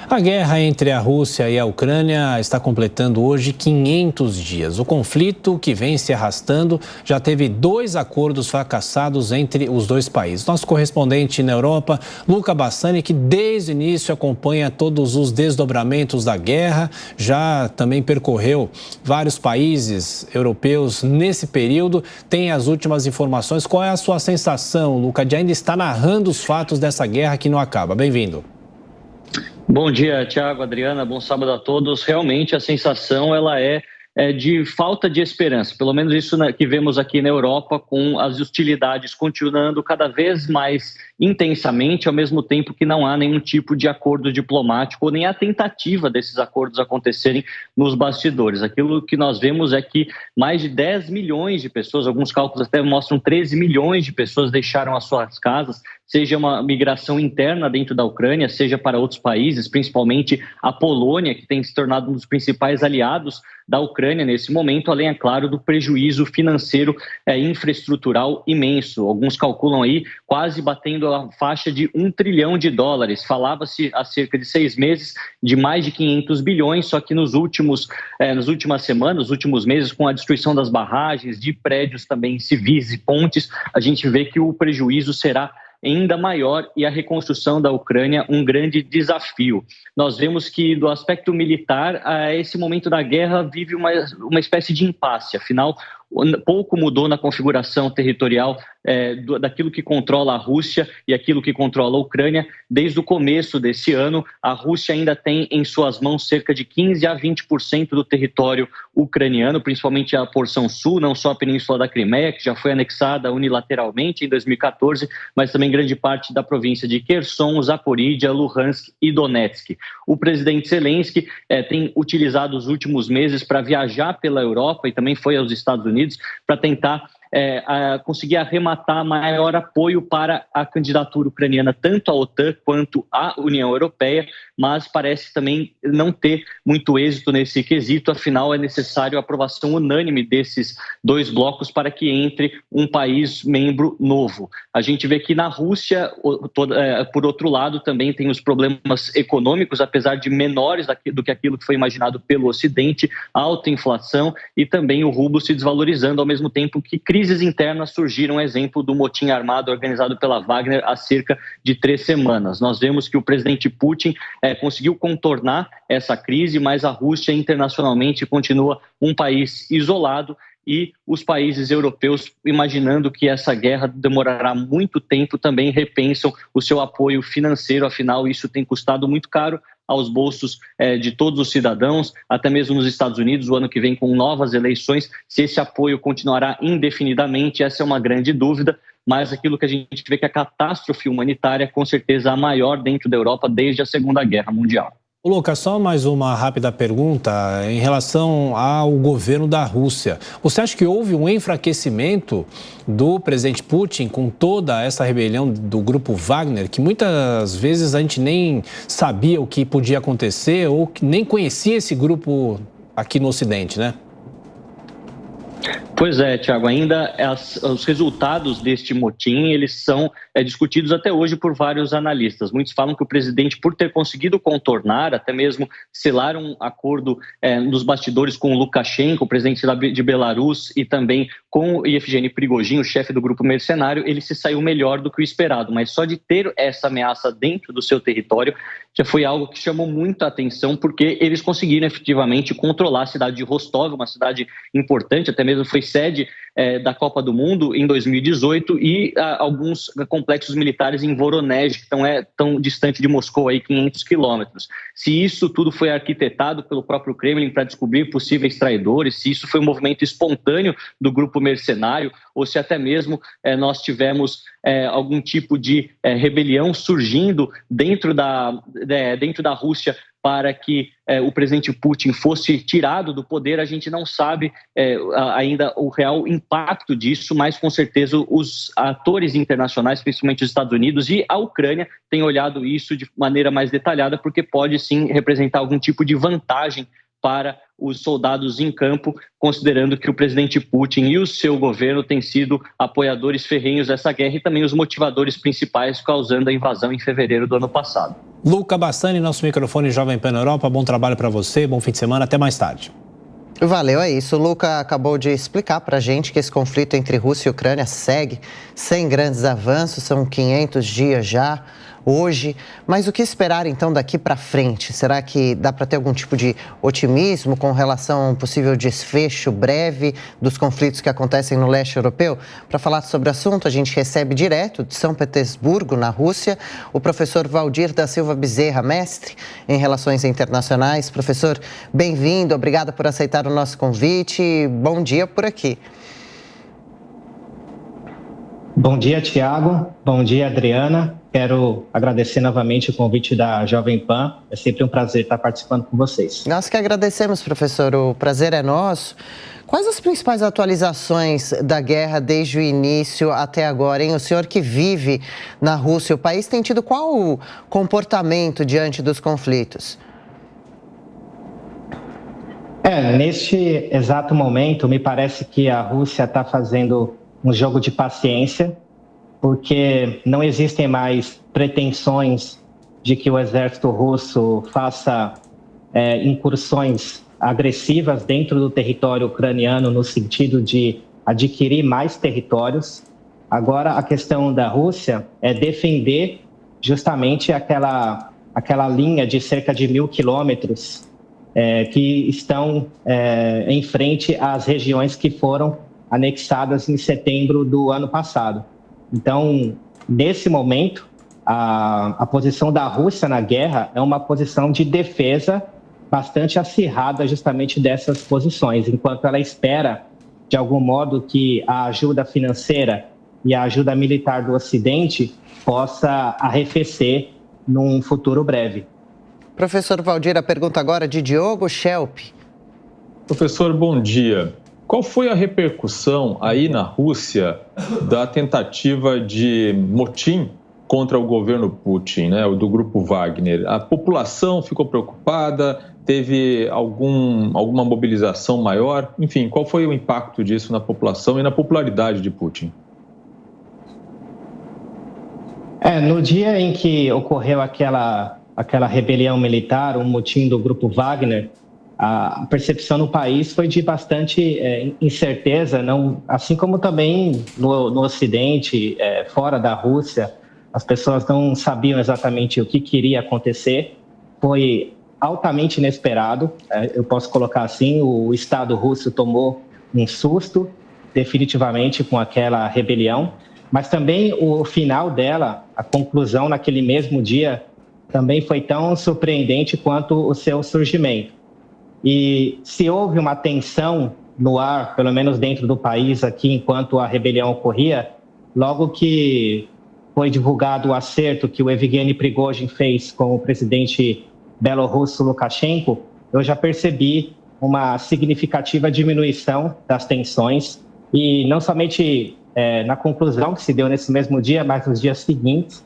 A guerra entre a Rússia e a Ucrânia está completando hoje 500 dias. O conflito, que vem se arrastando, já teve 2 acordos fracassados entre os dois países. Nosso correspondente na Europa, Luca Bassani, que desde o início acompanha todos os desdobramentos da guerra, já também percorreu vários países europeus nesse período, tem as últimas informações. Qual é a sua sensação, Luca, de ainda estar narrando os fatos dessa guerra que não acaba? Bem-vindo. Bom dia, Thiago, Adriana, bom sábado a todos. Realmente a sensação ela é de falta de esperança, pelo menos isso que vemos aqui na Europa, com as hostilidades continuando cada vez mais intensamente, ao mesmo tempo que não há nenhum tipo de acordo diplomático ou nem a tentativa desses acordos acontecerem nos bastidores. Aquilo que nós vemos é que mais de 10 milhões de pessoas, alguns cálculos até mostram 13 milhões de pessoas deixaram as suas casas, seja uma migração interna dentro da Ucrânia, seja para outros países, principalmente a Polônia, que tem se tornado um dos principais aliados da Ucrânia nesse momento, além, é claro, do prejuízo financeiro infraestrutural imenso. Alguns calculam aí quase batendo a faixa de $1 trilhão. Falava-se há cerca de 6 meses de mais de 500 bilhões, só que nas últimas semanas, nos últimos meses, com a destruição das barragens, de prédios também civis e pontes, a gente vê que o prejuízo será ainda maior e a reconstrução da Ucrânia um grande desafio. Nós vemos que, do aspecto militar, esse momento da guerra vive uma espécie de impasse. Afinal, pouco mudou na configuração territorial daquilo que controla a Rússia e aquilo que controla a Ucrânia. Desde o começo desse ano, a Rússia ainda tem em suas mãos cerca de 15% a 20% do território ucraniano, principalmente a porção sul, não só a Península da Crimeia, que já foi anexada unilateralmente em 2014, mas também grande parte da província de Kherson, Zaporídia, Luhansk e Donetsk. O presidente Zelensky tem utilizado os últimos meses para viajar pela Europa e também foi aos Estados Unidos para tentar conseguir arrematar maior apoio para a candidatura ucraniana, tanto à OTAN quanto à União Europeia, mas parece também não ter muito êxito nesse quesito, afinal é necessário a aprovação unânime desses 2 blocos para que entre um país membro novo. A gente vê que na Rússia, por outro lado, também tem os problemas econômicos, apesar de menores do que aquilo que foi imaginado pelo Ocidente, alta inflação e também o rublo se desvalorizando, ao mesmo tempo que crises internas surgiram, exemplo do motim armado organizado pela Wagner há cerca de 3 semanas. Nós vemos que o presidente Putin conseguiu contornar essa crise, mas a Rússia internacionalmente continua um país isolado e os países europeus, imaginando que essa guerra demorará muito tempo, também repensam o seu apoio financeiro, afinal isso tem custado muito caro aos bolsos de todos os cidadãos, até mesmo nos Estados Unidos, o ano que vem com novas eleições, se esse apoio continuará indefinidamente, essa é uma grande dúvida, mas aquilo que a gente vê que a catástrofe humanitária, com certeza, a maior dentro da Europa desde a Segunda Guerra Mundial. Lucas, só mais uma rápida pergunta em relação ao governo da Rússia. Você acha que houve um enfraquecimento do presidente Putin com toda essa rebelião do grupo Wagner, que muitas vezes a gente nem sabia o que podia acontecer ou que nem conhecia esse grupo aqui no Ocidente, né? Pois é, Thiago, ainda os resultados deste motim, eles são discutidos até hoje por vários analistas. Muitos falam que o presidente, por ter conseguido contornar, até mesmo selar um acordo nos bastidores com o Lukashenko, o presidente de Belarus, e também com o Yevgeny Prigozhin, o chefe do grupo mercenário, ele se saiu melhor do que o esperado. Mas só de ter essa ameaça dentro do seu território já foi algo que chamou muita atenção, porque eles conseguiram efetivamente controlar a cidade de Rostov, uma cidade importante, até mesmo foi sede da Copa do Mundo em 2018 e alguns complexos militares em Voronezh, que tão distante de Moscou, aí 500 quilômetros. Se isso tudo foi arquitetado pelo próprio Kremlin para descobrir possíveis traidores, se isso foi um movimento espontâneo do grupo mercenário, ou se até mesmo nós tivemos algum tipo de rebelião surgindo dentro da Rússia para que o presidente Putin fosse tirado do poder, a gente não sabe ainda o real impacto disso, mas com certeza os atores internacionais, principalmente os Estados Unidos e a Ucrânia, têm olhado isso de maneira mais detalhada, porque pode sim representar algum tipo de vantagem para os soldados em campo, considerando que o presidente Putin e o seu governo têm sido apoiadores ferrenhos dessa guerra e também os motivadores principais causando a invasão em fevereiro do ano passado. Luca Bassani, nosso microfone Jovem Pan Europa, bom trabalho para você, bom fim de semana, até mais tarde. Valeu, é isso. O Luca acabou de explicar para a gente que esse conflito entre Rússia e Ucrânia segue sem grandes avanços, são 500 dias já hoje. Mas o que esperar então daqui para frente? Será que dá para ter algum tipo de otimismo com relação a um possível desfecho breve dos conflitos que acontecem no leste europeu? Para falar sobre o assunto, a gente recebe direto de São Petersburgo, na Rússia, o professor Valdir da Silva Bezerra, mestre em Relações Internacionais. Professor, bem-vindo, obrigada por aceitar o nosso convite. Bom dia por aqui. Bom dia, Tiago. Bom dia, Adriana. Quero agradecer novamente o convite da Jovem Pan. É sempre um prazer estar participando com vocês. Nós que agradecemos, professor. O prazer é nosso. Quais as principais atualizações da guerra desde o início até agora, hein? O senhor que vive na Rússia, o país tem tido qual comportamento diante dos conflitos? Neste exato momento, me parece que a Rússia está fazendo um jogo de paciência, porque não existem mais pretensões de que o exército russo faça incursões agressivas dentro do território ucraniano no sentido de adquirir mais territórios. Agora, a questão da Rússia é defender justamente aquela linha de cerca de 1.000 quilômetros que estão em frente às regiões que foram anexadas em setembro do ano passado. Então, nesse momento, a posição da Rússia na guerra é uma posição de defesa bastante acirrada justamente dessas posições, enquanto ela espera, de algum modo, que a ajuda financeira e a ajuda militar do Ocidente possa arrefecer num futuro breve. Professor Valdir, a pergunta agora de Diogo Schelp. Professor, bom dia. Qual foi a repercussão aí na Rússia da tentativa de motim contra o governo Putin, né, do grupo Wagner? A população ficou preocupada? Teve alguma mobilização maior? Enfim, qual foi o impacto disso na população e na popularidade de Putin? No dia em que ocorreu aquela rebelião militar, um motim do grupo Wagner, a percepção no país foi de bastante incerteza, assim como também no Ocidente, fora da Rússia, as pessoas não sabiam exatamente o que iria acontecer. Foi altamente inesperado, eu posso colocar assim, o Estado russo tomou um susto definitivamente com aquela rebelião, mas também o final dela, a conclusão naquele mesmo dia, também foi tão surpreendente quanto o seu surgimento. E se houve uma tensão no ar, pelo menos dentro do país aqui, enquanto a rebelião ocorria, logo que foi divulgado o acerto que o Evgeny Prigozhin fez com o presidente belorrusso Lukashenko, eu já percebi uma significativa diminuição das tensões, e não somente na conclusão que se deu nesse mesmo dia, mas nos dias seguintes.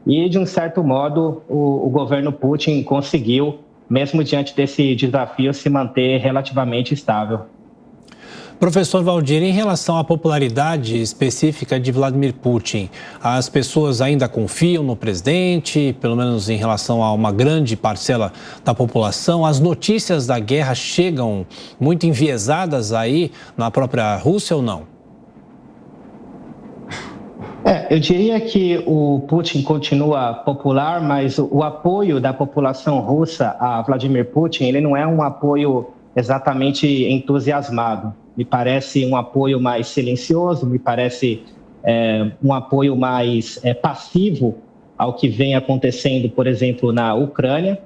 E, de um certo modo, o governo Putin conseguiu, mesmo diante desse desafio, se manter relativamente estável. Professor Valdir, em relação à popularidade específica de Vladimir Putin, as pessoas ainda confiam no presidente, pelo menos em relação a uma grande parcela da população? As notícias da guerra chegam muito enviesadas aí na própria Rússia ou não? Eu diria que o Putin continua popular, mas o apoio da população russa a Vladimir Putin, ele não é um apoio exatamente entusiasmado. Me parece um apoio mais silencioso, me parece um apoio mais passivo ao que vem acontecendo, por exemplo, na Ucrânia.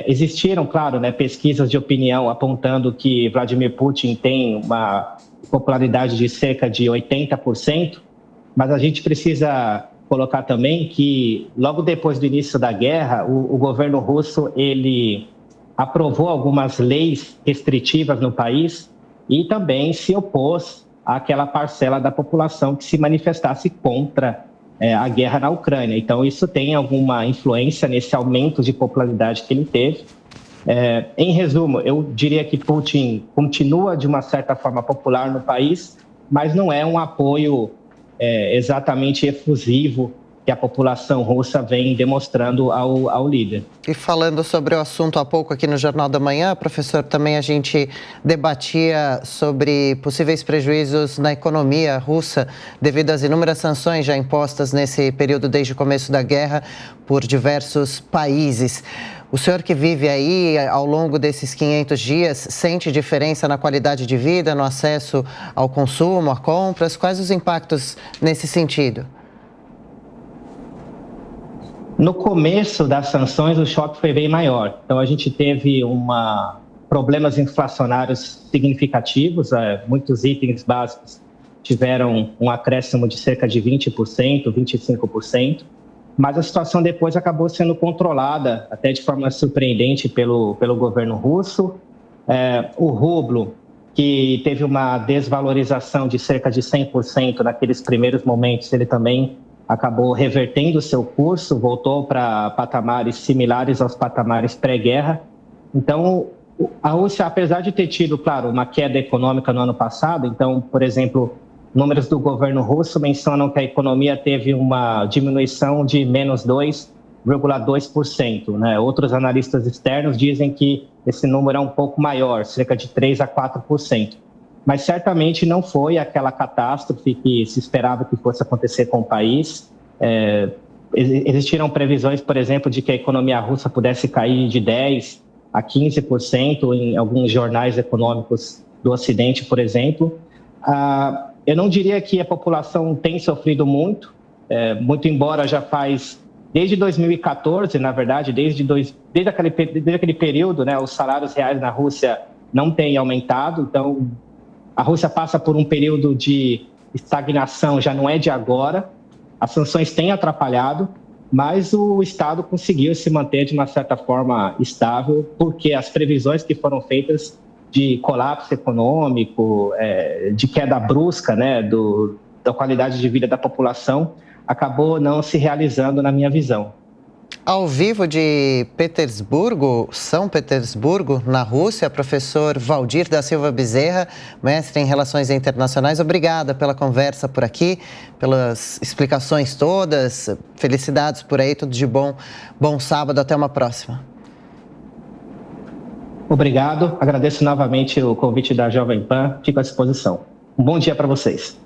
Existiram, claro, pesquisas de opinião apontando que Vladimir Putin tem uma popularidade de cerca de 80%, mas a gente precisa colocar também que, logo depois do início da guerra, o governo russo ele aprovou algumas leis restritivas no país e também se opôs àquela parcela da população que se manifestasse contra a guerra na Ucrânia. Então, isso tem alguma influência nesse aumento de popularidade que ele teve. Em resumo, eu diria que Putin continua de uma certa forma popular no país, mas não é um apoio exatamente efusivo que a população russa vem demonstrando ao líder. E falando sobre o assunto há pouco aqui no Jornal da Manhã, professor, também a gente debatia sobre possíveis prejuízos na economia russa devido às inúmeras sanções já impostas nesse período desde o começo da guerra por diversos países. O senhor que vive aí ao longo desses 500 dias, sente diferença na qualidade de vida, no acesso ao consumo, a compras? Quais os impactos nesse sentido? No começo das sanções, o choque foi bem maior. Então, a gente teve problemas inflacionários significativos. Muitos itens básicos tiveram um acréscimo de cerca de 20%, 25%. Mas a situação depois acabou sendo controlada, até de forma surpreendente, pelo governo russo. O rublo, que teve uma desvalorização de cerca de 100% naqueles primeiros momentos, ele também acabou revertendo o seu curso, voltou para patamares similares aos patamares pré-guerra. Então, a Rússia, apesar de ter tido, claro, uma queda econômica no ano passado, então, por exemplo, números do governo russo mencionam que a economia teve uma diminuição de menos 2,2%, né? Outros analistas externos dizem que esse número é um pouco maior, cerca de 3% a 4%. Mas certamente não foi aquela catástrofe que se esperava que fosse acontecer com o país. Existiram previsões, por exemplo, de que a economia russa pudesse cair de 10% a 15% em alguns jornais econômicos do Ocidente, por exemplo. Eu não diria que a população tem sofrido muito, muito embora já faz, desde 2014, na verdade, desde aquele período, né, os salários reais na Rússia não têm aumentado, então a Rússia passa por um período de estagnação, já não é de agora. As sanções têm atrapalhado, mas o Estado conseguiu se manter de uma certa forma estável, porque as previsões que foram feitas de colapso econômico, de queda brusca, né, da qualidade de vida da população, acabou não se realizando na minha visão. Ao vivo de Petersburgo, São Petersburgo, na Rússia, professor Valdir da Silva Bezerra, mestre em Relações Internacionais. Obrigada pela conversa por aqui, pelas explicações todas. Felicidades por aí, tudo de bom. Bom sábado, até uma próxima. Obrigado, agradeço novamente o convite da Jovem Pan, fico à disposição. Um bom dia para vocês.